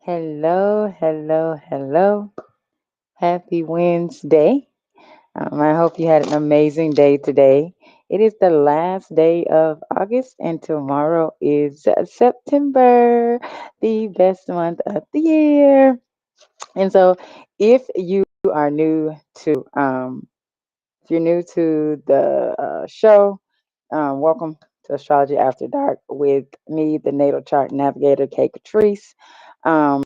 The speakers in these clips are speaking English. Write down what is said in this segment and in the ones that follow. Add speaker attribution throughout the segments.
Speaker 1: Hello, hello, hello. Happy Wednesday. I hope you had an amazing day today. It is the last day of August, and tomorrow is September, the best month of the year. And so, if you are new to, if you're new to the show, welcome to Astrology After Dark with me, the Natal Chart Navigator, Kate Catrice. Um,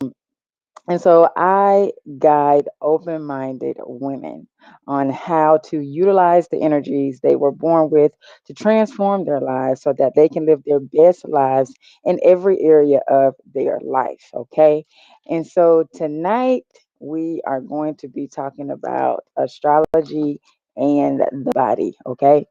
Speaker 1: And so I guide open minded women on how to utilize the energies they were born with to transform their lives so that they can live their best lives in every area of their life. Okay. And so tonight we are going to be talking about astrology and the body. Okay.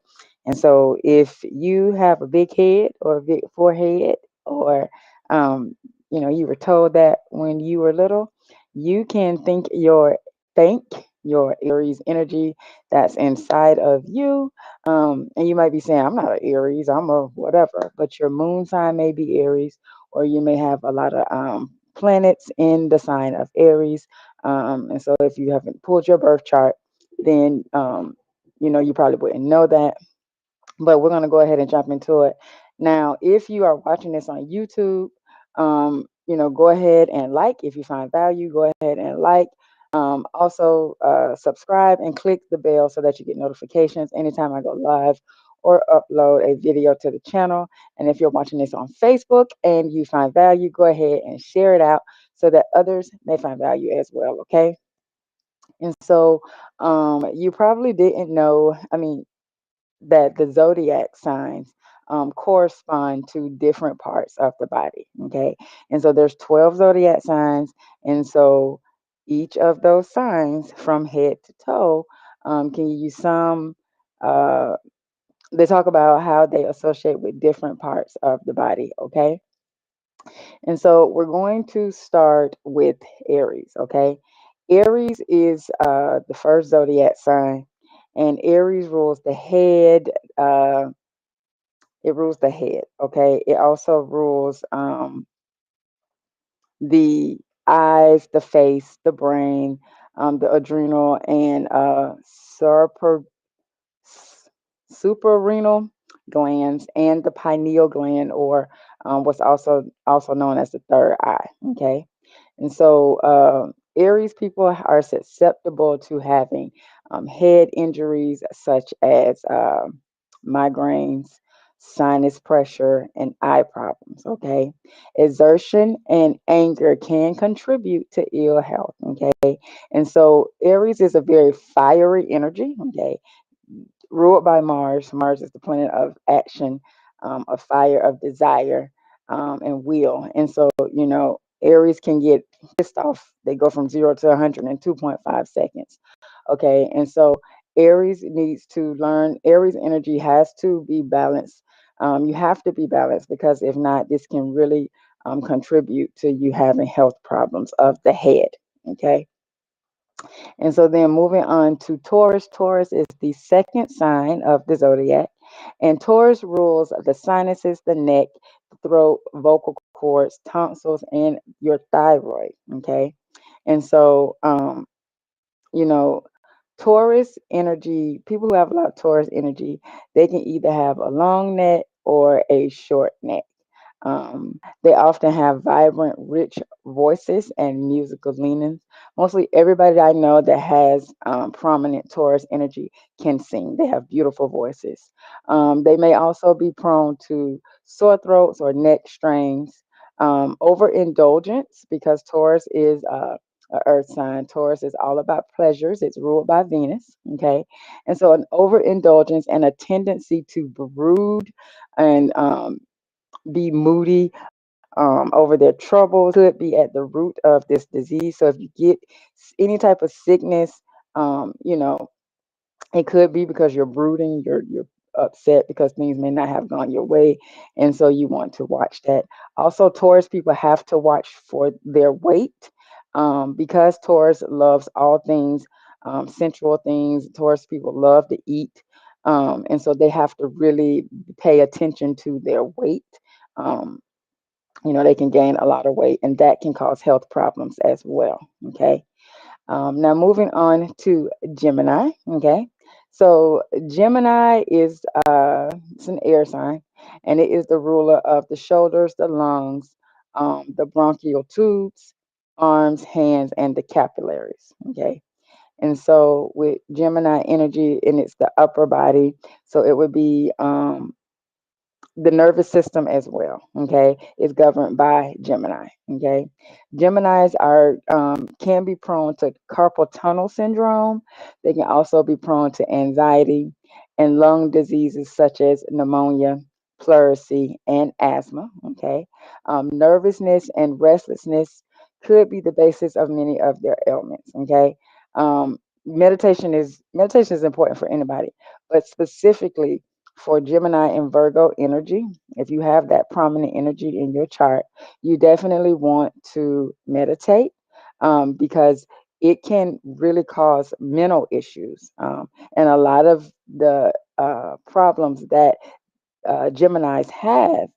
Speaker 1: And so if you have a big head or a big forehead, or um, you were told that when you were little, you can thank your Aries energy that's inside of you. And you might be saying, I'm not an Aries, I'm a whatever, but your moon sign may be Aries, or you may have a lot of planets in the sign of Aries. And so if you haven't pulled your birth chart, then you probably wouldn't know that, but we're going to go ahead and jump into it. Now, if you are watching this on YouTube, go ahead and like. If you find value, go ahead and like. Also, subscribe and click the bell so that you get notifications anytime I go live or upload a video to the channel. And if you're watching this on Facebook and you find value, go ahead and share it out so that others may find value as well. Okay. And so you probably didn't know. That the zodiac signs correspond to different parts of the body. Okay, and so there's 12 zodiac signs, and so each of those signs, from head to toe, can use some. Uh, they talk about how they associate with different parts of the body. Okay, and so we're going to start with Aries. Okay, Aries is the first zodiac sign, and Aries rules the head. It rules the head. Okay. It also rules the eyes, the face, the brain, the adrenal, and s- suprarenal glands, and the pineal gland, or what's also known as the third eye. Okay. And so Aries people are susceptible to having head injuries such as migraines, sinus pressure, and eye problems. Okay. Exertion and anger can contribute to ill health. Okay. And so Aries is a very fiery energy. Okay. Ruled by Mars. Mars is the planet of action, of fire, of desire, and will. And so, Aries can get pissed off. They go from 0 to 100 in 2.5 seconds. Okay. And so Aries needs to learn, Aries energy has to be balanced. You have to be balanced, because if not, this can really contribute to you having health problems of the head. Okay. And so then moving on to Taurus. Taurus is the second sign of the zodiac. And Taurus rules the sinuses, the neck, throat, vocal cords, tonsils, and your thyroid. Okay. And so, you know, Taurus energy, people who have a lot of Taurus energy, they can either have a long neck or a short neck. They often have vibrant, rich voices and musical leanings. Mostly everybody that I know that has prominent Taurus energy can sing. They have beautiful voices. They may also be prone to sore throats or neck strains. Overindulgence, because Taurus is a earth sign. Taurus is all about pleasures. It's ruled by Venus. Okay. And so an overindulgence and a tendency to brood and be moody over their troubles could be at the root of this disease. So if you get any type of sickness, it could be because you're brooding, you're upset because things may not have gone your way, and so you want to watch that. Also, Taurus people have to watch for their weight, because Taurus loves all things, sensual things. Taurus people love to eat, and so they have to really pay attention to their weight. Um, They can gain a lot of weight, and that can cause health problems as well. Okay. Now moving on to Gemini. Okay. So Gemini is it's an air sign, and it is the ruler of the shoulders, the lungs, the bronchial tubes, arms, hands, and the capillaries. Okay. And so with Gemini energy, and it's the upper body, so it would be the nervous system as well. Okay, is governed by Gemini. Okay, Geminis are can be prone to carpal tunnel syndrome. They can also be prone to anxiety and lung diseases such as pneumonia, pleurisy, and asthma. Okay, nervousness and restlessness could be the basis of many of their ailments. Okay, meditation is important for anybody, but specifically for Gemini and Virgo energy, if you have that prominent energy in your chart, you definitely want to meditate, because it can really cause mental issues. And a lot of the problems that Geminis have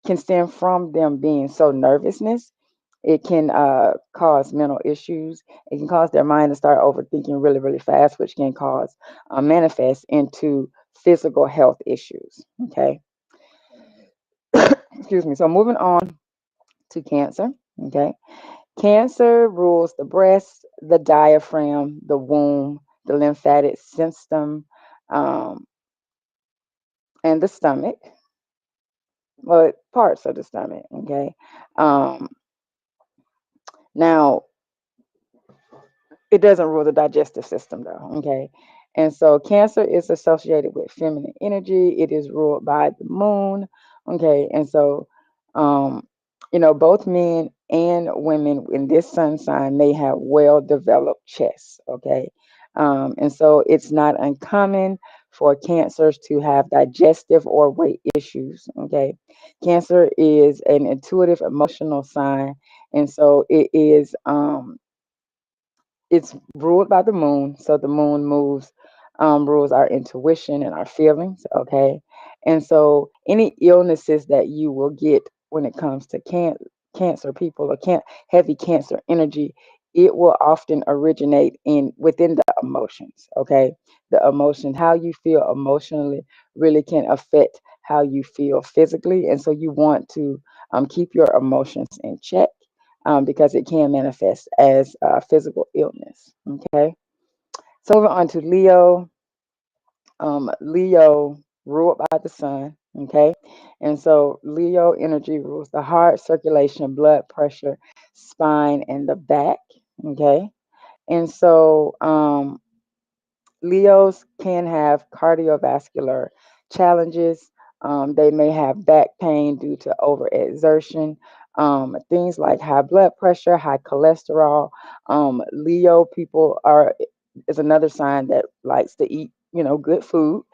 Speaker 1: can stem from them being so nervousness. It can cause mental issues. It can cause their mind to start overthinking really, really fast, which can cause manifest into physical health issues. Okay, excuse me. So moving on to Cancer. Okay, Cancer rules the breast, the diaphragm, the womb, the lymphatic system, um, and the stomach. Well, parts of the stomach. Okay. Um, Now, it doesn't rule the digestive system though. Okay. And so Cancer is associated with feminine energy. It is ruled by the moon. Okay. And so, um, both men and women in this sun sign may have well developed chests. Okay. And so it's not uncommon for cancers to have digestive or weight issues. Okay. Cancer is an intuitive emotional sign. And so it's ruled by the moon. So the moon moves, rules our intuition and our feelings. Okay. And so any illnesses that you will get when it comes to cancer people or heavy cancer energy, it will often originate in within the emotions. Okay. The emotions, how you feel emotionally really can affect how you feel physically. And so you want to keep your emotions in check, because it can manifest as physical illness. Okay, so moving on to Leo. Leo ruled by the sun. Okay, and so Leo energy rules the heart, circulation, blood pressure, spine, and the back. Okay, and so Leos can have cardiovascular challenges. They may have back pain due to overexertion. Things like high blood pressure, high cholesterol. Leo people are is another sign that likes to eat, good food.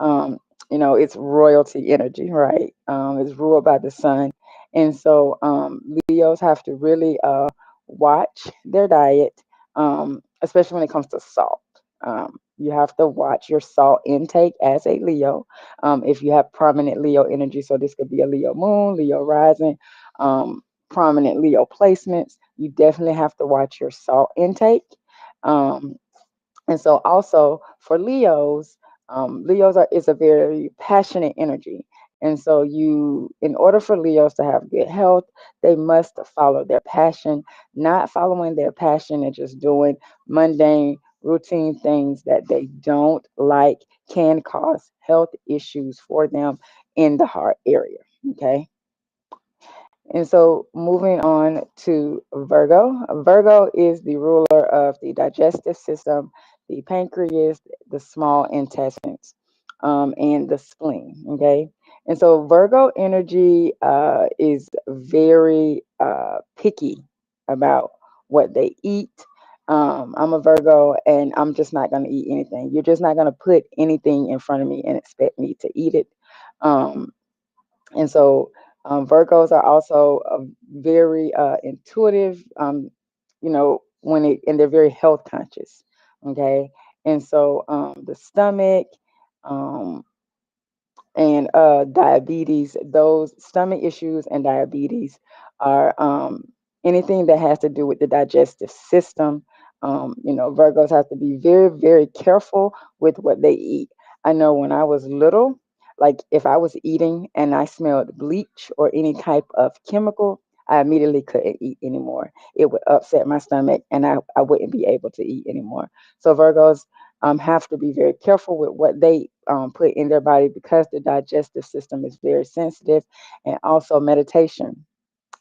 Speaker 1: Um, it's royalty energy, right? It's ruled by the sun, and so Leos have to really watch their diet, especially when it comes to salt. You have to watch your salt intake as a Leo. If you have prominent Leo energy, so this could be a Leo moon, Leo rising, prominent Leo placements, you definitely have to watch your salt intake. Um, and so also for Leos, Leos is a very passionate energy. And so in order for Leos to have good health, they must follow their passion. Not following their passion and just doing mundane, routine things that they don't like can cause health issues for them in the heart area. Okay. And so moving on to Virgo. Virgo is the ruler of the digestive system, the pancreas, the small intestines, and the spleen. Okay. And so Virgo energy is very picky about what they eat. I'm a Virgo and I'm just not going to eat anything. You're just not going to put anything in front of me and expect me to eat it. Um, and so Virgos are also very intuitive, and they're very health conscious. Okay. And so the stomach, um, and diabetes. Those stomach issues and diabetes are anything that has to do with the digestive system. Virgos have to be very, very careful with what they eat. I know when I was little, like if I was eating and I smelled bleach or any type of chemical, I immediately couldn't eat anymore. It would upset my stomach and I wouldn't be able to eat anymore. So Virgos have to be very careful with what they put in their body because the digestive system is very sensitive. And also meditation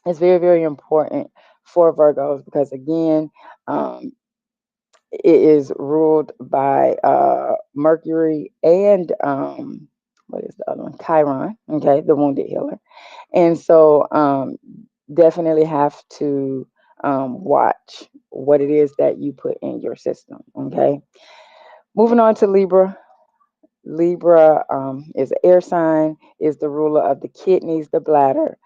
Speaker 1: is very, very important for Virgos because again, it is ruled by Mercury and what is the other one? Chiron, okay, the wounded healer. And so definitely have to watch what it is that you put in your system, okay? Moving on to Libra. Libra is an air sign, is the ruler of the kidneys, the bladder,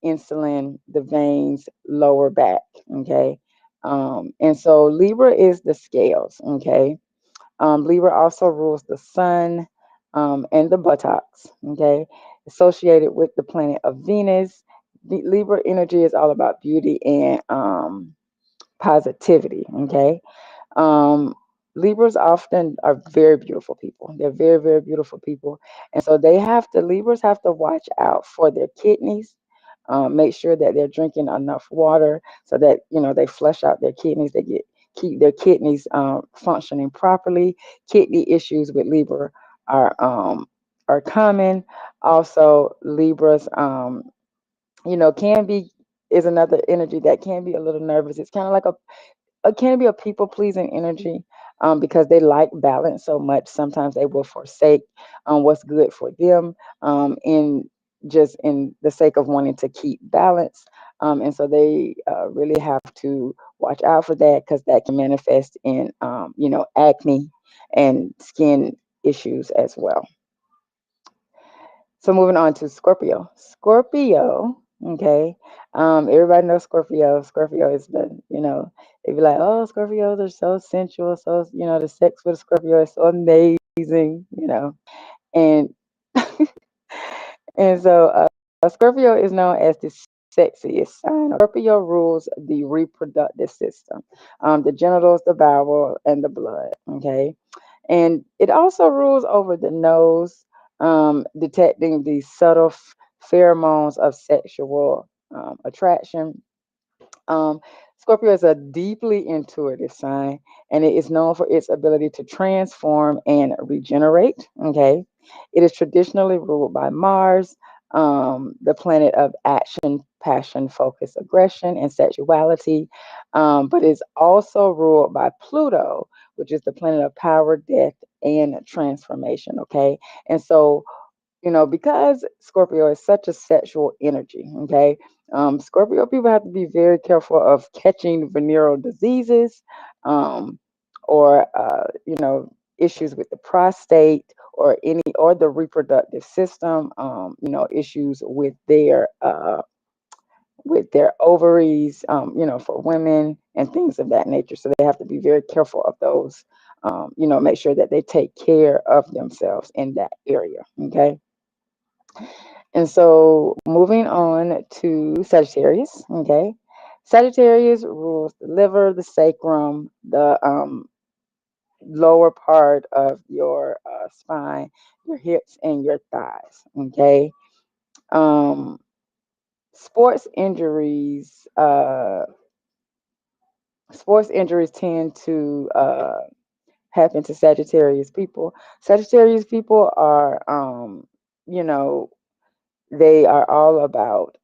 Speaker 1: insulin, the veins, lower back. Okay. And so Libra is the scales. Okay. Libra also rules the sun and the buttocks. Okay. Associated with the planet of Venus. The Libra energy is all about beauty and positivity. Okay. um, Libras often are very beautiful people. They're very, very beautiful people. And so Libras have to watch out for their kidneys, make sure that they're drinking enough water so that, they flush out their kidneys, keep their kidneys functioning properly. Kidney issues with Libra are, are common. Also, Libras, can be, is another energy that can be a little nervous. It's kind of like it can be a people pleasing energy because they like balance so much. Sometimes they will forsake what's good for them in just in the sake of wanting to keep balance. And so they really have to watch out for that because that can manifest in, acne and skin issues as well. So moving on to Scorpio. Scorpio, okay. Everybody knows Scorpio. Scorpio is they be like, oh, Scorpios are so sensual, so the sex with a Scorpio is so amazing. And and so Scorpio is known as the sexiest sign. Scorpio rules the reproductive system, the genitals, the bowel, and the blood. Okay, and it also rules over the nose, detecting the subtle pheromones of sexual attraction. um, Scorpio is a deeply intuitive sign, and it is known for its ability to transform and regenerate. Okay, it is traditionally ruled by Mars, the planet of action, passion, focus, aggression, and sexuality, but is also ruled by Pluto, which is the planet of power, death, and transformation. Okay, and so because Scorpio is such a sexual energy, okay, Scorpio people have to be very careful of catching venereal diseases, um, or issues with the prostate or the reproductive system, issues with their ovaries, for women and things of that nature. So they have to be very careful of those. Make sure that they take care of themselves in that area. Okay. And so moving on to Sagittarius, okay. Sagittarius rules the liver, the sacrum, the lower part of your spine, your hips, and your thighs, okay. Um, sports injuries, sports injuries tend to happen to Sagittarius people. Sagittarius people are, you know, they are all about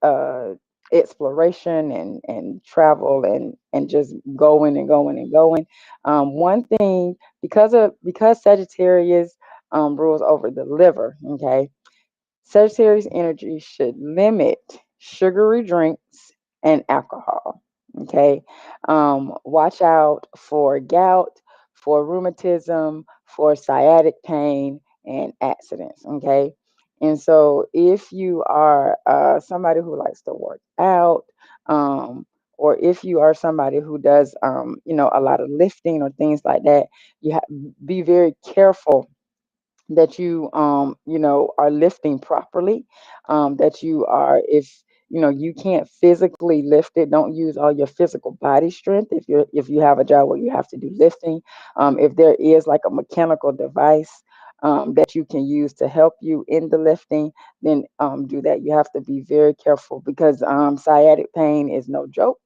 Speaker 1: exploration and travel and just going and going and going. One thing because Sagittarius rules over the liver, okay, Sagittarius energy should limit sugary drinks and alcohol. Okay. Watch out for gout, for rheumatism, for sciatic pain, and accidents. Okay. And so, if you are somebody who likes to work out, or if you are somebody who does, a lot of lifting or things like that, you have be very careful that you are lifting properly, that you are, if you can't physically lift it, don't use all your physical body strength if you have a job where you have to do lifting. If there is like a mechanical device that you can use to help you in the lifting, then do that. You have to be very careful because sciatic pain is no joke.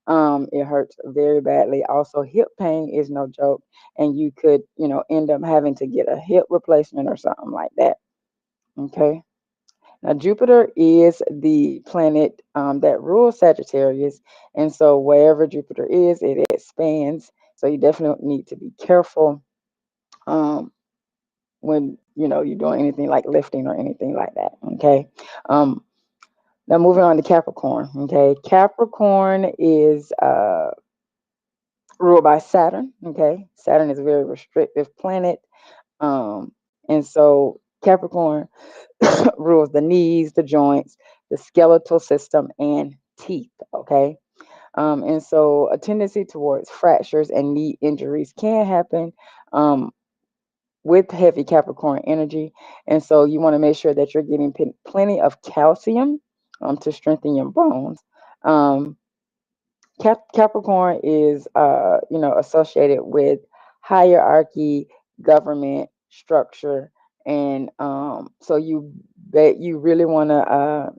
Speaker 1: It hurts very badly. Also, hip pain is no joke, and you could, end up having to get a hip replacement or something like that. Okay. Now, Jupiter is the planet that rules Sagittarius, and so wherever Jupiter is, it expands. So you definitely need to be careful um, when you're doing anything like lifting or anything like that. Okay. Um, Now, moving on to Capricorn. Okay, Capricorn is ruled by Saturn. Okay, Saturn is a very restrictive planet, um, and so Capricorn rules the knees, the joints, the skeletal system, and teeth. Okay, and so a tendency towards fractures and knee injuries can happen with heavy Capricorn energy, and so you want to make sure that you're getting plenty of calcium to strengthen your bones. Um, Capricorn is, associated with hierarchy, government structure, and so you really want to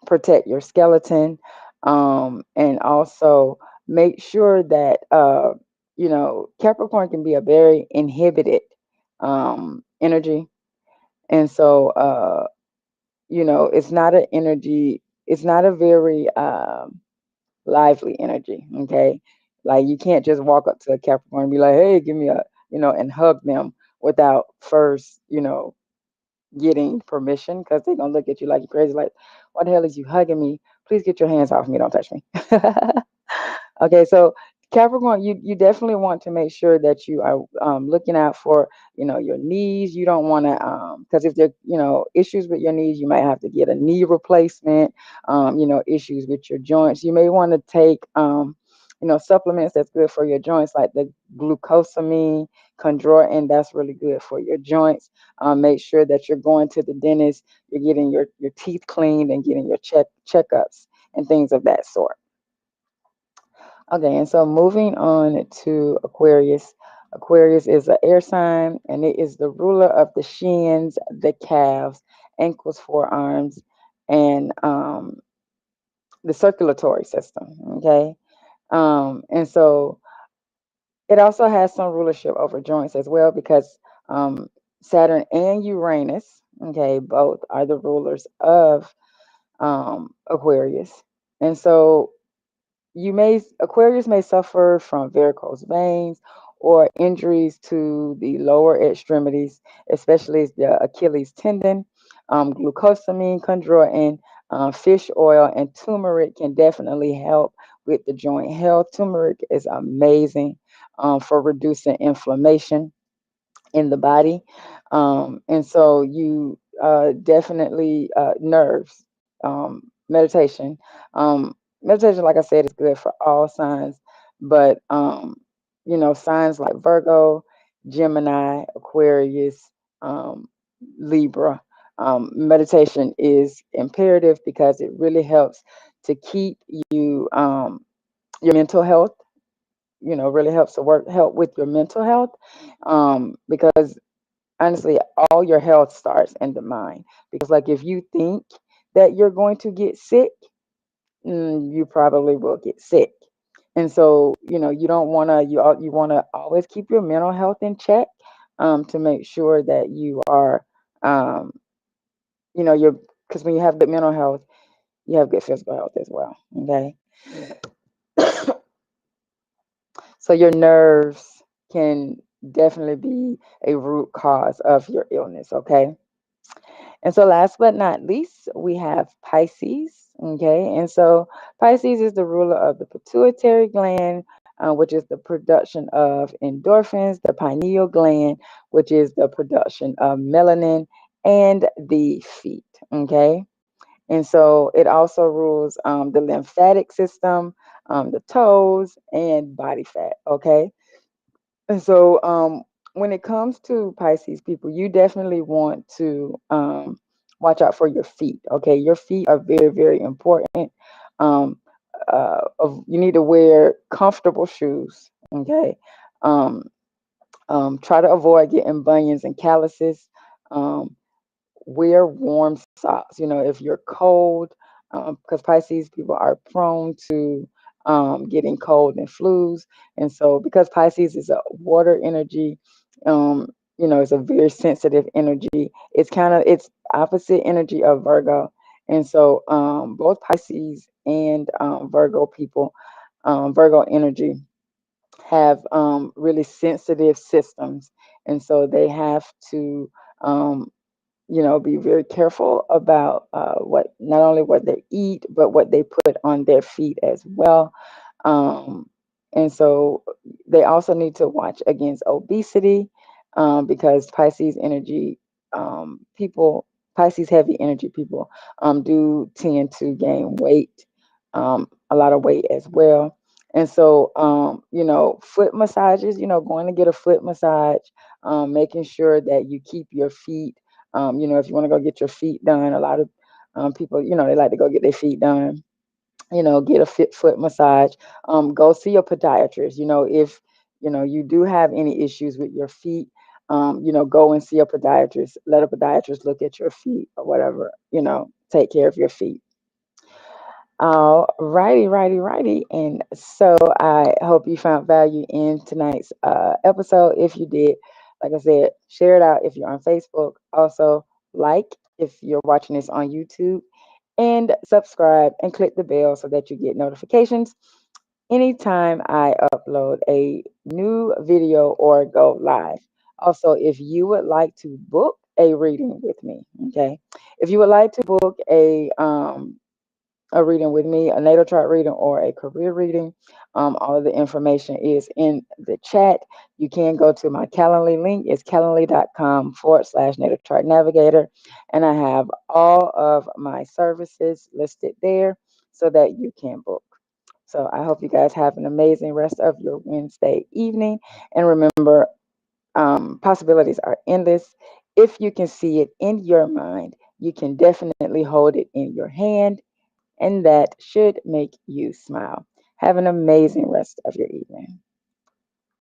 Speaker 1: protect your skeleton, and also make sure that Capricorn can be a very inhibited energy, and so it's not an energy. It's not a very lively energy. Okay. Like you can't just walk up to a Capricorn and be like, hey, give me a, and hug them without first, getting permission, because they're going to look at you like you're crazy. Like, what the hell is you hugging me? Please get your hands off me. Don't touch me. Okay, so Capricorn, you definitely want to make sure that you are looking out for your knees. You don't want to because if there issues with your knees, you might have to get a knee replacement. Issues with your joints, you may want to take supplements that's good for your joints, like the glucosamine, chondroitin. That's really good for your joints. Make sure that you're going to the dentist, you're getting your teeth cleaned, and getting your checkups and things of that sort. Okay, and so moving on to Aquarius. Aquarius is an air sign, and it is the ruler of the shins, the calves, ankles, forearms, and the circulatory system. Okay, and so it also has some rulership over joints as well, because um, Saturn and Uranus, okay, both are the rulers of Aquarius, and so Aquarius may suffer from varicose veins or injuries to the lower extremities, especially the Achilles tendon. Glucosamine, chondroitin, fish oil, and turmeric can definitely help with the joint health. Turmeric is amazing for reducing inflammation in the body. And so you definitely nerves, meditation. Meditation, like I said, is good for all signs, but signs like Virgo, Gemini, Aquarius, Libra. Meditation is imperative because it really helps to keep you your mental health. Really helps to help with your mental health, because honestly, all your health starts in the mind. Because, like, if you think that you're going to get sick, you probably will get sick. And so, you don't want to. You want to always keep your mental health in check, to make sure that you are, um, you're, because when you have good mental health, you have good physical health as well. Okay, so your nerves can definitely be a root cause of your illness. Okay. And so, last but not least, we have Pisces. Okay. And so, Pisces is the ruler of the pituitary gland, which is the production of endorphins, the pineal gland, which is the production of melanin, and the feet. Okay. And so, it also rules the lymphatic system, the toes, and body fat. Okay. And so, when it comes to Pisces people, you definitely want to watch out for your feet. Okay, your feet are very, very important. Um, you need to wear comfortable shoes. Okay, um, try to avoid getting bunions and calluses. Um, wear warm socks. You know, if you're cold, because Pisces people are prone to getting cold and flus, and so because Pisces is a water energy, um, you know, it's a very sensitive energy. It's opposite energy of Virgo, and so both Pisces and Virgo people, Virgo energy have really sensitive systems, and so they have to um, you know, be very careful about what not only what they eat, but what they put on their feet as well. Um, and so they also need to watch against obesity because Pisces energy people, Pisces heavy energy people do tend to gain weight, a lot of weight as well. And so, you know, foot massages, you know, going to get a foot massage, making sure that you keep your feet you know, if you want to go get your feet done, a lot of people, you know, they like to go get their feet done. You know, get a fit foot massage. Go see a podiatrist. You know, if you know you do have any issues with your feet, you know, go and see a podiatrist. Let a podiatrist look at your feet or whatever. You know, take care of your feet. Righty, righty, righty. And so I hope you found value in tonight's episode. If you did, like I said, share it out if you're on Facebook. Also, like if you're watching this on YouTube, and subscribe and click the bell so that you get notifications anytime I upload a new video or go live. Also, if you would like to book a reading with me, okay, if you would like to book a reading with me, a natal chart reading, or a career reading. All of the information is in the chat. You can go to my Calendly link. It's calendly.com/natal chart navigator. And I have all of my services listed there so that you can book. So I hope you guys have an amazing rest of your Wednesday evening. And remember, possibilities are endless. If you can see it in your mind, you can definitely hold it in your hand, and that should make you smile. Have an amazing rest of your evening.